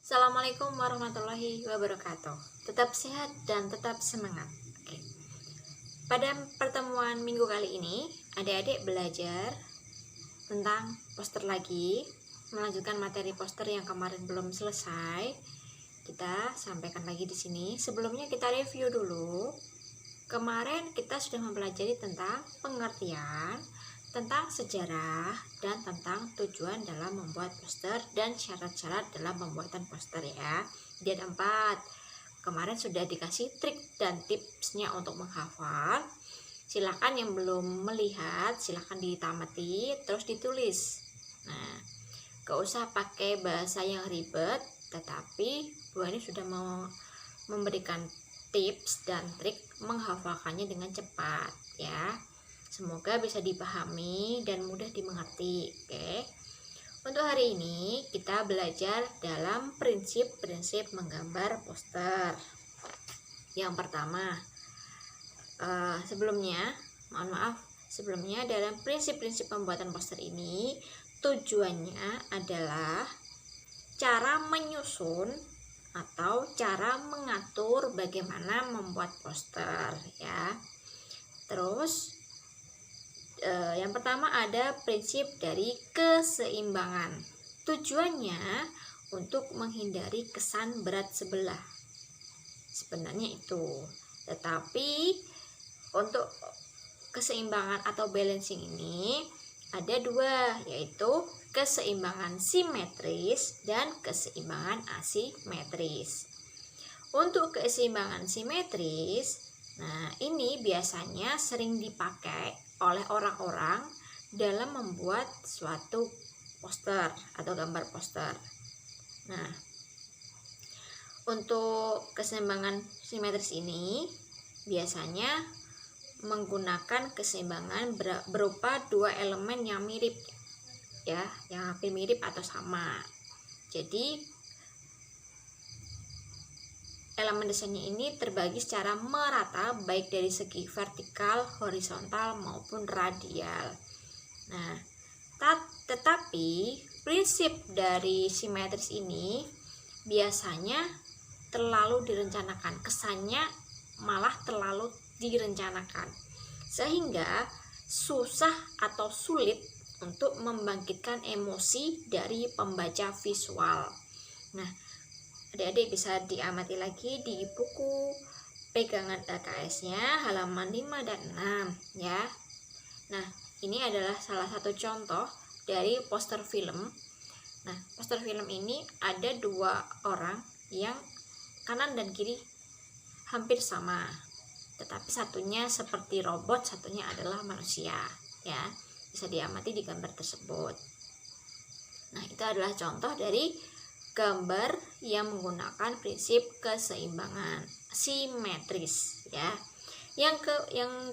Assalamualaikum warahmatullahi wabarakatuh. Tetap sehat dan tetap semangat. Oke. Pada pertemuan minggu kali ini, adik-adik belajar tentang poster lagi, melanjutkan materi poster yang kemarin belum selesai. Kita sampaikan lagi di sini. Sebelumnya kita review dulu. Kemarin kita sudah mempelajari tentang pengertian, tentang sejarah, dan tentang tujuan dalam membuat poster dan syarat-syarat dalam pembuatan poster ya. Jadi ada 4. Kemarin sudah dikasih trik dan tipsnya untuk menghafal. Silakan yang belum melihat, silakan ditamati terus ditulis. Nah, gak usah pakai bahasa yang ribet, tetapi Bu Ani sudah mau memberikan tips dan trik menghafalkannya dengan cepat ya. Semoga bisa dipahami dan mudah dimengerti. Oke. Untuk hari ini kita belajar dalam prinsip-prinsip menggambar poster. Yang pertama, sebelumnya dalam prinsip-prinsip pembuatan poster ini tujuannya adalah cara menyusun atau cara mengatur bagaimana membuat poster ya. Terus yang pertama ada prinsip dari keseimbangan. Tujuannya untuk menghindari kesan berat sebelah. Sebenarnya itu. Tetapi untuk keseimbangan atau balancing ini ada 2, yaitu keseimbangan simetris dan keseimbangan asimetris. Untuk keseimbangan simetris, nah ini biasanya sering dipakai oleh orang-orang dalam membuat suatu poster atau gambar poster. Nah, untuk keseimbangan simetris ini biasanya menggunakan keseimbangan berupa 2 elemen yang mirip ya, yang hampir mirip atau sama. Jadi elemen desainnya ini terbagi secara merata baik dari segi vertikal, horizontal maupun radial. Nah, tetapi prinsip dari simetris ini biasanya terlalu direncanakan, kesannya malah terlalu direncanakan, sehingga susah atau sulit untuk membangkitkan emosi dari pembaca visual. Nah, adik-adik bisa diamati lagi di buku pegangan LKS-nya halaman 5 dan 6 ya. Nah, ini adalah salah satu contoh dari poster film. Nah, poster film ini ada 2 orang yang kanan dan kiri hampir sama, tetapi satunya seperti robot, satunya adalah manusia ya. Bisa diamati di gambar tersebut. Nah, itu adalah contoh dari gambar yang menggunakan prinsip keseimbangan simetris ya. Yang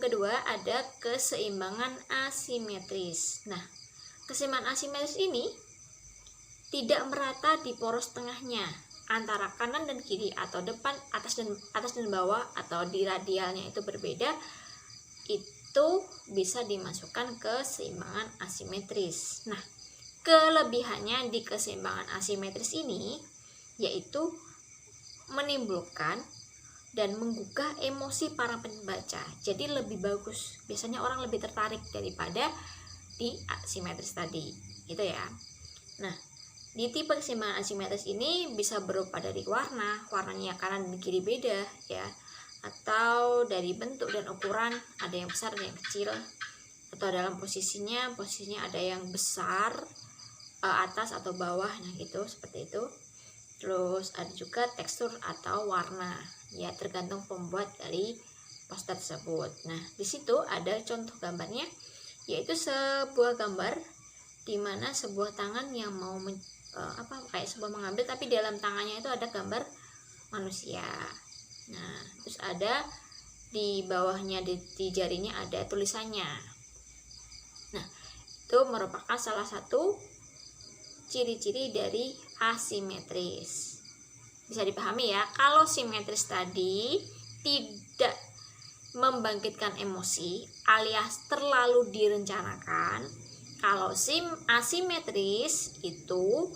kedua ada keseimbangan asimetris. Nah, keseimbangan asimetris ini tidak merata di poros tengahnya antara kanan dan kiri atau depan, atas dan bawah atau di radialnya itu berbeda. Itu bisa dimasukkan keseimbangan asimetris. Nah, kelebihannya di keseimbangan asimetris ini yaitu menimbulkan dan menggugah emosi para pembaca. Jadi lebih bagus. Biasanya orang lebih tertarik daripada di asimetris tadi. Gitu ya. Nah, di tipe keseimbangan asimetris ini bisa berupa dari warnanya kanan dan kiri beda ya. Atau dari bentuk dan ukuran, ada yang besar, ada yang kecil. Atau dalam posisinya ada yang besar atas atau bawah, nah gitu, seperti itu. Terus ada juga tekstur atau warna ya, tergantung pembuat dari poster tersebut. Nah, di situ ada contoh gambarnya, yaitu sebuah gambar di mana sebuah tangan yang mau kayak sebuah mengambil, tapi dalam tangannya itu ada gambar manusia. Nah, terus ada di bawahnya di jarinya ada tulisannya. Nah, itu merupakan salah satu ciri-ciri dari asimetris. Bisa dipahami ya, kalau simetris tadi tidak membangkitkan emosi alias terlalu direncanakan. Kalau asimetris itu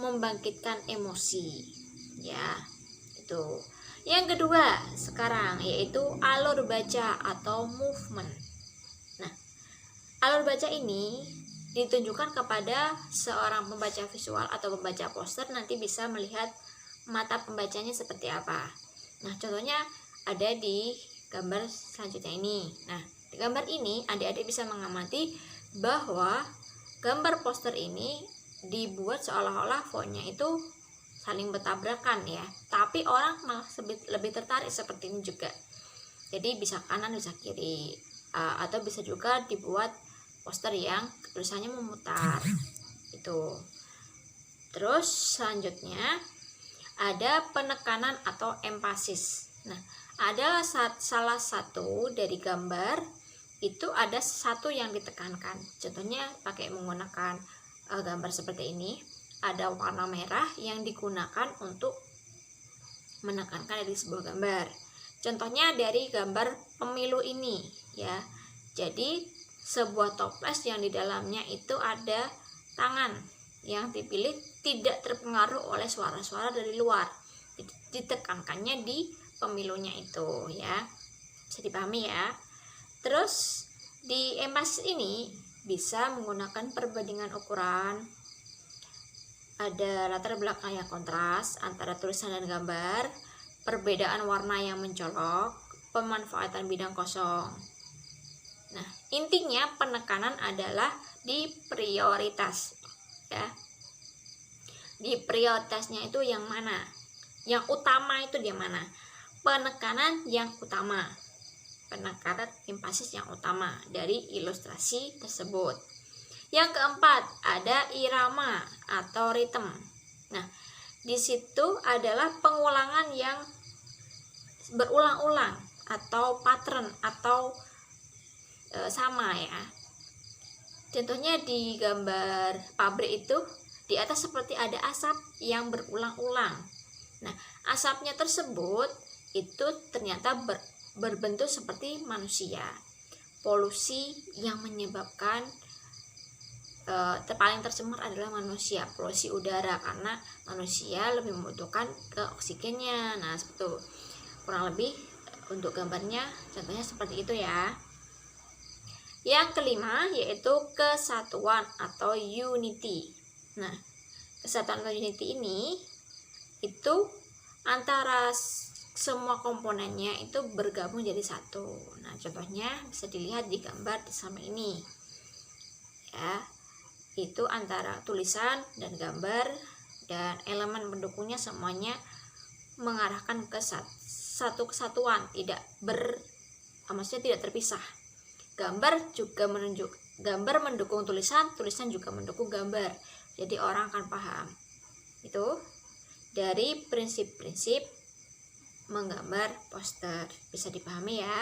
membangkitkan emosi, ya. Itu. Yang kedua sekarang yaitu alur baca atau movement. Nah, alur baca ini ditunjukkan kepada seorang pembaca visual atau pembaca poster, nanti bisa melihat mata pembacanya seperti apa. Nah, contohnya ada di gambar selanjutnya ini. Nah, di gambar ini adik-adik bisa mengamati bahwa gambar poster ini dibuat seolah-olah fontnya itu saling bertabrakan ya, tapi orang malah lebih tertarik seperti ini juga. Jadi bisa kanan bisa kiri, atau bisa juga dibuat poster yang tulisannya memutar itu. Terus selanjutnya ada penekanan atau empasis. Nah, ada salah satu dari gambar itu ada satu yang ditekankan. Contohnya pakai menggunakan gambar seperti ini. Ada warna merah yang digunakan untuk menekankan dari sebuah gambar. Contohnya dari gambar pemilu ini ya. Jadi sebuah toples yang di dalamnya itu ada tangan yang dipilih tidak terpengaruh oleh suara-suara dari luar. Ditekankannya di pemilunya itu ya. Bisa dipahami ya. Terus di empasis ini bisa menggunakan perbandingan ukuran, ada latar belakang yang kontras antara tulisan dan gambar, perbedaan warna yang mencolok, pemanfaatan bidang kosong. Nah, intinya penekanan adalah di prioritas ya. Di prioritasnya itu yang mana? Yang utama itu di mana? Penekanan yang utama. Penekanan empasis yang utama dari ilustrasi tersebut. Yang keempat, ada irama atau ritme. Nah, di situ adalah pengulangan yang berulang-ulang atau pattern atau sama ya. Contohnya di gambar pabrik itu di atas seperti ada asap yang berulang-ulang. Nah, asapnya tersebut itu ternyata berbentuk seperti manusia. Polusi yang menyebabkan paling tercemar adalah manusia, polusi udara, karena manusia lebih membutuhkan ke oksigennya. Nah, seperti itu kurang lebih untuk gambarnya, contohnya seperti itu ya. Yang kelima yaitu kesatuan atau unity. Nah, kesatuan atau unity ini itu antara semua komponennya itu bergabung jadi satu. Nah, contohnya bisa dilihat di gambar di samping ini ya. Itu antara tulisan dan gambar dan elemen pendukungnya semuanya mengarahkan ke satu kesatuan, maksudnya tidak terpisah. Gambar mendukung tulisan, tulisan juga mendukung gambar. Jadi orang akan paham. Itu dari prinsip-prinsip menggambar poster. Bisa dipahami ya.